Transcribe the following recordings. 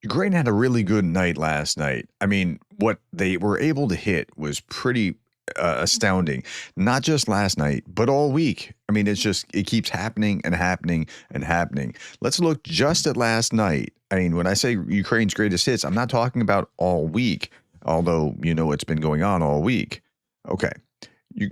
Ukraine had a really good night last night. I mean, what they were able to hit was pretty astounding. Not just last night, but all week. I mean, it keeps happening and happening and happening. Let's look just at last night. I mean, when I say Ukraine's greatest hits, I'm not talking about all week, although you know it's been going on all week. Okay.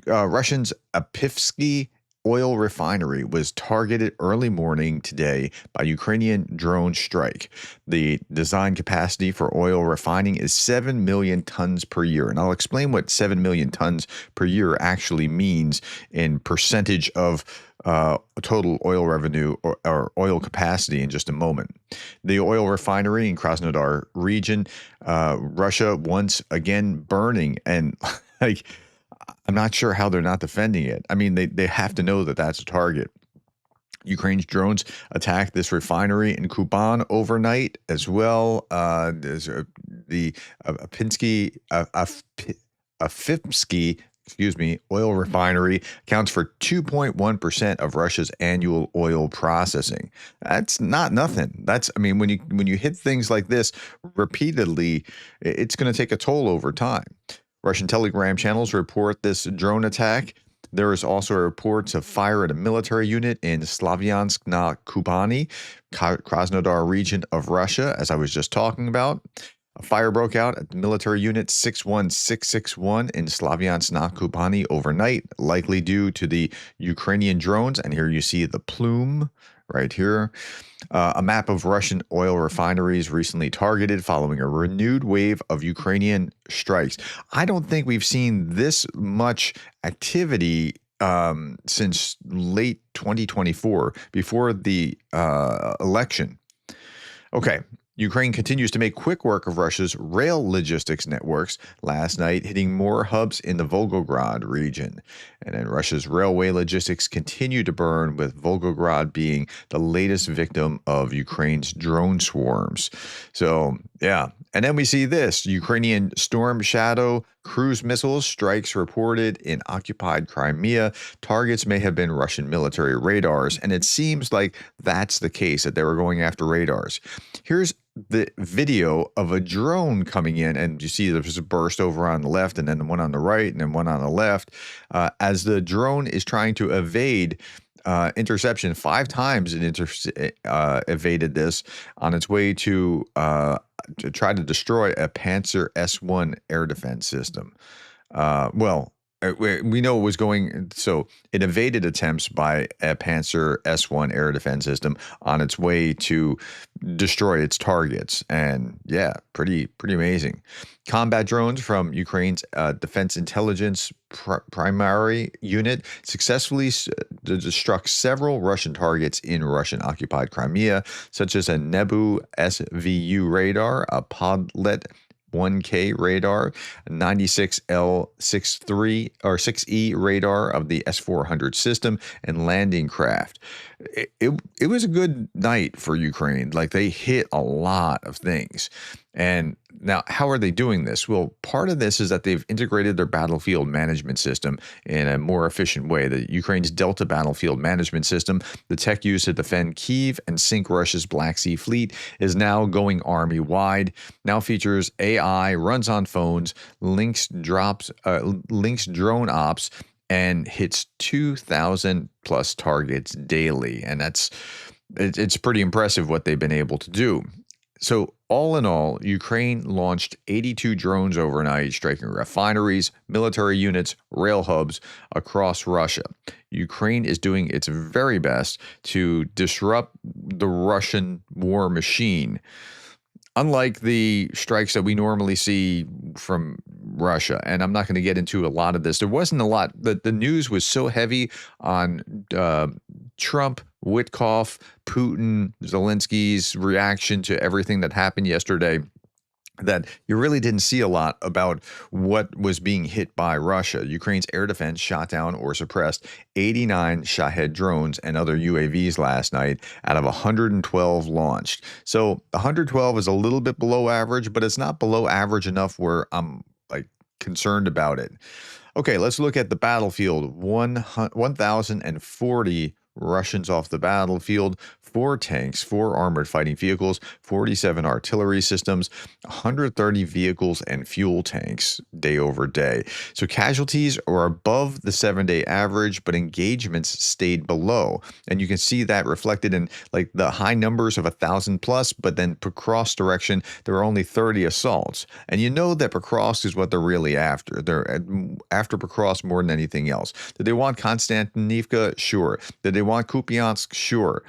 Russians' Apivsky oil refinery was targeted early morning today by Ukrainian drone strike. The design capacity for oil refining is 7 million tons per year. And I'll explain what 7 million tons per year actually means in percentage of total oil revenue or oil capacity in just a moment. The oil refinery in Krasnodar region, Russia once again burning and like, I'm not sure how they're not defending it. I mean, they have to know that that's a target. Ukraine's drones attacked this refinery in Kuban overnight as well. There's the Apivsky, oil refinery accounts for 2.1% of Russia's annual oil processing. That's not nothing. I mean, when you hit things like this repeatedly, it's going to take a toll over time. Russian Telegram channels report this drone attack. There is also reports of fire at a military unit in Slavyansk na Kubani, Krasnodar region of Russia, as I was just talking about. A fire broke out at the military unit 61661 in Slavyansk na Kubani overnight, likely due to the Ukrainian drones. And here you see the plume right here. A map of Russian oil refineries recently targeted following a renewed wave of Ukrainian strikes. I don't think we've seen this much activity since late 2024, before the election. Okay. Ukraine continues to make quick work of Russia's rail logistics networks last night, hitting more hubs in the Volgograd region. And then Russia's railway logistics continue to burn, with Volgograd being the latest victim of Ukraine's drone swarms. So, yeah. And then we see this Ukrainian Storm Shadow cruise missile strikes reported in occupied Crimea. Targets may have been Russian military radars. And it seems like that's the case, that they were going after radars. Here's the video of a drone coming in, and you see there's a burst over on the left, and then one on the right, and then one on the left, as the drone is trying to evade interception. 5 times it evaded this on its way to try to destroy a Panzer S-1 air defense system. We know it was going, so it evaded attempts by a Panzer S-1 air defense system on its way to destroy its targets. And yeah, pretty amazing. Combat drones from Ukraine's Defense Intelligence Primary Unit successfully struck several Russian targets in Russian-occupied Crimea, such as a Nebu SVU radar, a Podlet 1K radar, 96L63 or 6E radar of the S-400 system, and landing craft. It was a good night for Ukraine. Like, they hit a lot of things. And now, how are they doing this? Well, part of this is that they've integrated their battlefield management system in a more efficient way. The Ukraine's Delta battlefield management system, the tech used to defend Kyiv and sink Russia's Black Sea fleet, is now going army-wide. Now features AI, runs on phones, links drone ops, and hits 2,000 plus targets daily. And it's pretty impressive what they've been able to do. So all in all, Ukraine launched 82 drones overnight, striking refineries, military units, rail hubs across Russia. Ukraine is doing its very best to disrupt the Russian war machine. Unlike the strikes that we normally see from Russia, and I'm not going to get into a lot of this, there wasn't a lot. The news was so heavy on Trump, Witkoff, Putin, Zelensky's reaction to everything that happened yesterday, that you really didn't see a lot about what was being hit by Russia. Ukraine's air defense shot down or suppressed 89 Shahed drones and other UAVs last night out of 112 launched. So 112 is a little bit below average, but it's not below average enough where I'm like concerned about it. Okay, let's look at the battlefield. 1,040 Russians off the battlefield, 4 tanks, 4 armored fighting vehicles, 47 artillery systems, 130 vehicles and fuel tanks day over day. So casualties are above the 7-day average, but engagements stayed below. And you can see that reflected in like the high numbers of 1,000 plus, but then Pokrovsk direction, there were only 30 assaults. And you know that Pokrovsk is what they're really after. They're after Pokrovsk more than anything else. Did they want Konstantinivka? Sure. Did they want Kupiansk? Sure.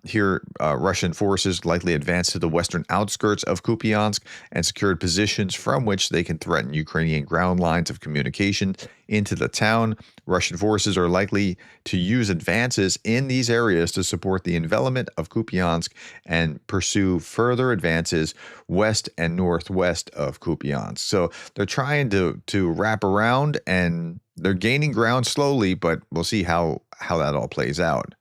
Here, Russian forces likely advanced to the western outskirts of Kupiansk and secured positions from which they can threaten Ukrainian ground lines of communication into the town. Russian forces are likely to use advances in these areas to support the envelopment of Kupiansk and pursue further advances west and northwest of Kupiansk. So they're trying to wrap around, and they're gaining ground slowly, but we'll see how that all plays out.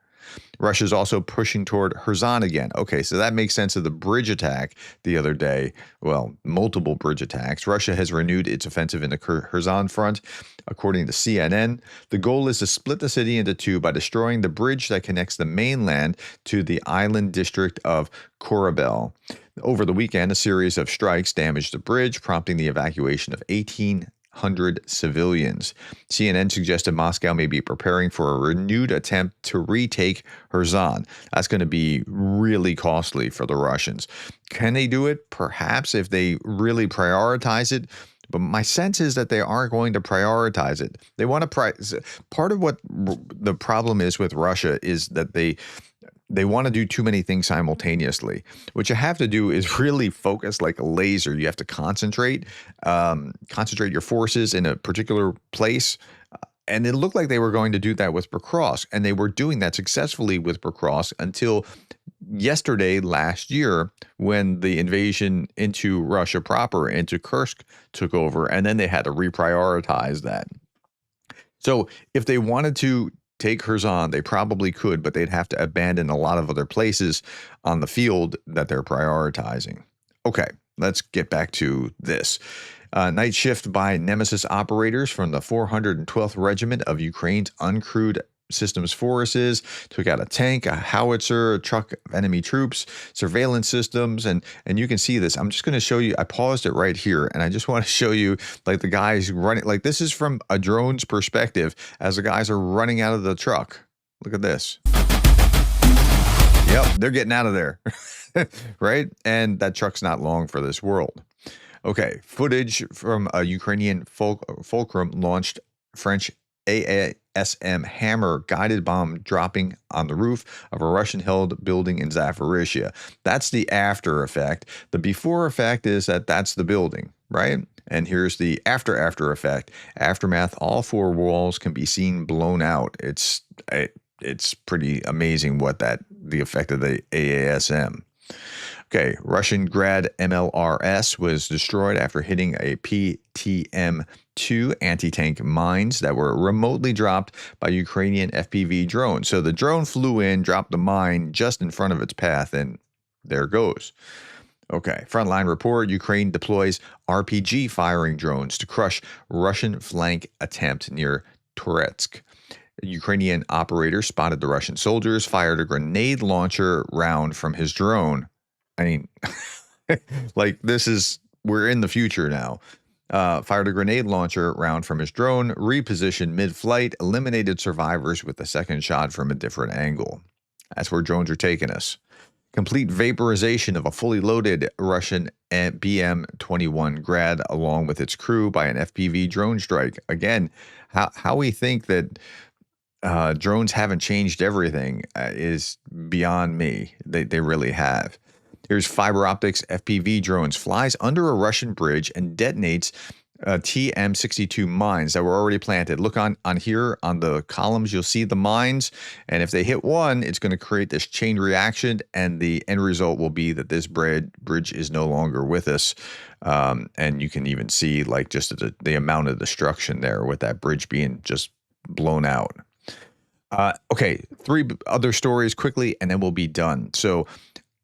Russia's also pushing toward Kherson again. Okay, so that makes sense of the bridge attack the other day. Well, multiple bridge attacks. Russia has renewed its offensive in the Kherson front. According to CNN, the goal is to split the city into two by destroying the bridge that connects the mainland to the island district of RUBBLE. Over the weekend, a series of strikes damaged the bridge, prompting the evacuation of 1,800 civilians. CNN suggested Moscow may be preparing for a renewed attempt to retake Kherson. That's going to be really costly for the Russians. Can they do it? Perhaps, if they really prioritize it. But my sense is that they aren't going to prioritize it. They want to part of what the problem is with Russia is that they want to do too many things simultaneously. What you have to do is really focus like a laser. You have to concentrate your forces in a particular place. And it looked like they were going to do that with Pokrovsk, and they were doing that successfully with Pokrovsk until yesterday, last year, when the invasion into Russia proper, into Kursk, took over, and then they had to reprioritize that. So if they wanted to take Kherson, they probably could, but they'd have to abandon a lot of other places on the field that they're prioritizing. Okay, let's get back to this. Night shift by Nemesis operators from the 412th Regiment of Ukraine's uncrewed systems forces took out a tank, a howitzer, a truck of enemy troops, surveillance systems, and you can see this. I'm just going to show you. I paused it right here, and I just want to show you like the guys running. Like this is from a drone's perspective as the guys are running out of the truck. Look at this. Yep, they're getting out of there, right? And that truck's not long for this world. Okay, footage from a Ukrainian Fulcrum launched French AASM Hammer guided bomb dropping on the roof of a Russian-held building in Zaporizhia. That's the after effect. The before effect is that that's the building, right? And here's the after effect. Aftermath, all 4 walls can be seen blown out. It's pretty amazing what the effect of the AASM. Okay, Russian Grad MLRS was destroyed after hitting a PTM-2 anti-tank mines that were remotely dropped by Ukrainian FPV drones. So the drone flew in, dropped the mine just in front of its path, and there it goes. Okay, frontline report, Ukraine deploys RPG firing drones to crush Russian flank attempt near Toretsk. A Ukrainian operator spotted the Russian soldiers, fired a grenade launcher round from his drone. I mean, like we're in the future now. Fired a grenade launcher round from his drone, repositioned mid-flight, eliminated survivors with a second shot from a different angle. That's where drones are taking us. Complete vaporization of a fully loaded Russian BM-21 Grad along with its crew by an FPV drone strike. Again, how we think that drones haven't changed everything is beyond me. They really have. Here's fiber optics FPV drones flies under a Russian bridge and detonates TM62 mines that were already planted. Look on here on the columns, you'll see the mines. And if they hit one, it's going to create this chain reaction. And the end result will be that this bridge is no longer with us. And you can even see like just the amount of destruction there with that bridge being just blown out. Okay, 3 other stories quickly, and then we'll be done. So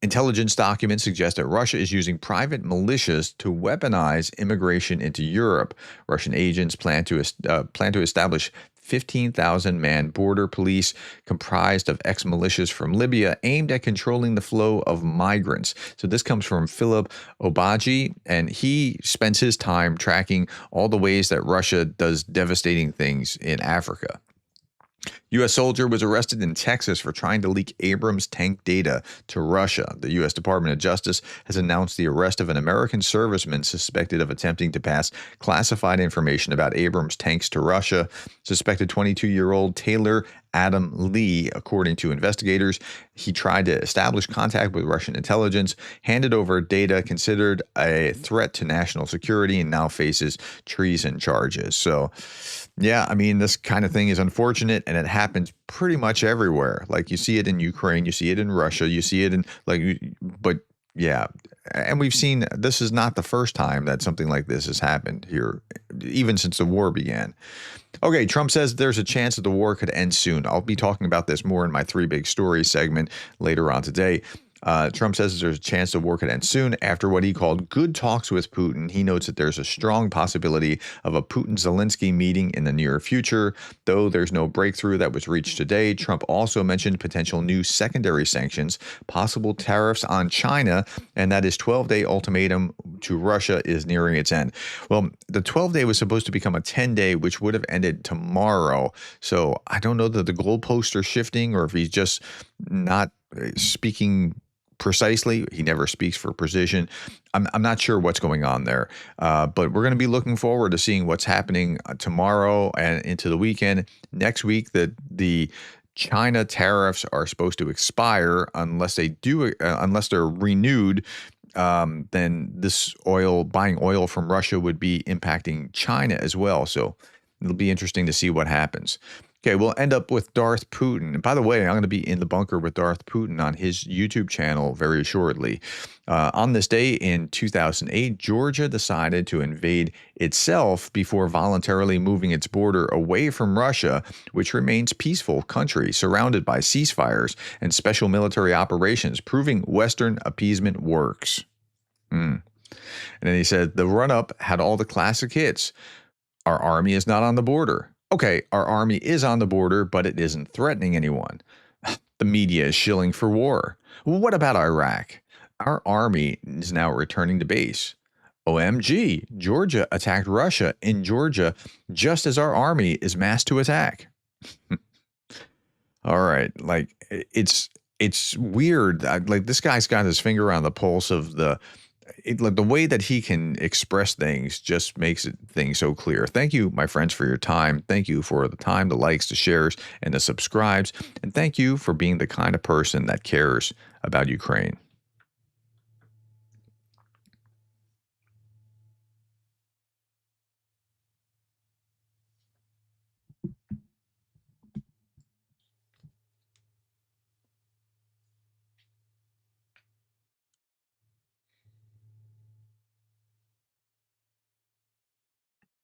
intelligence documents suggest that Russia is using private militias to weaponize immigration into Europe. Russian agents plan to establish 15,000-man border police comprised of ex-militias from Libya aimed at controlling the flow of migrants. So this comes from Philip Obaji, and he spends his time tracking all the ways that Russia does devastating things in Africa. U.S. soldier was arrested in Texas for trying to leak Abrams tank data to Russia. The U.S. Department of Justice has announced the arrest of an American serviceman suspected of attempting to pass classified information about Abrams tanks to Russia. Suspected 22-year-old Taylor Adam Lee, according to investigators, he tried to establish contact with Russian intelligence, handed over data considered a threat to national security, and now faces treason charges. So, yeah, I mean, this kind of thing is unfortunate, and it happens pretty much everywhere. Like, you see it in Ukraine, you see it in Russia, you see it in, but yeah. And we've seen, this is not the first time that something like this has happened here, even since the war began. Okay, Trump says there's a chance that the war could end soon. I'll be talking about this more in my three big stories segment later on today. Trump says there's a chance the war could end soon after what he called good talks with Putin. He notes that there's a strong possibility of a Putin-Zelensky meeting in the near future. Though there's no breakthrough that was reached today, Trump also mentioned potential new secondary sanctions, possible tariffs on China, and that his 12-day ultimatum to Russia is nearing its end. Well, the 12-day was supposed to become a 10-day, which would have ended tomorrow. So I don't know that the goalposts are shifting or if he's just not speaking precisely. He never speaks for precision. I'm not sure what's going on there, but we're going to be looking forward to seeing what's happening tomorrow and into the weekend. Next week, the China tariffs are supposed to expire unless they do, unless they're renewed. Then this buying oil from Russia would be impacting China as well. So it'll be interesting to see what happens. Okay, we'll end up with Darth Putin. And by the way, I'm going to be in the bunker with Darth Putin on his YouTube channel very shortly. On this day in 2008, Georgia decided to invade itself before voluntarily moving its border away from Russia, which remains peaceful country surrounded by ceasefires and special military operations, proving Western appeasement works. And then he said, the run-up had all the classic hits. Our army is not on the border. Okay, our army is on the border, but it isn't threatening anyone. The media is shilling for war. Well, what about Iraq? Our army is now returning to base. OMG, Georgia attacked Russia in Georgia just as our army is massed to attack. All right, like it's weird. Like this guy's got his finger on the pulse of like the way that he can express things just makes things so clear. Thank you, my friends, for your time. Thank you for the time, the likes, the shares, and the subscribes. And thank you for being the kind of person that cares about Ukraine.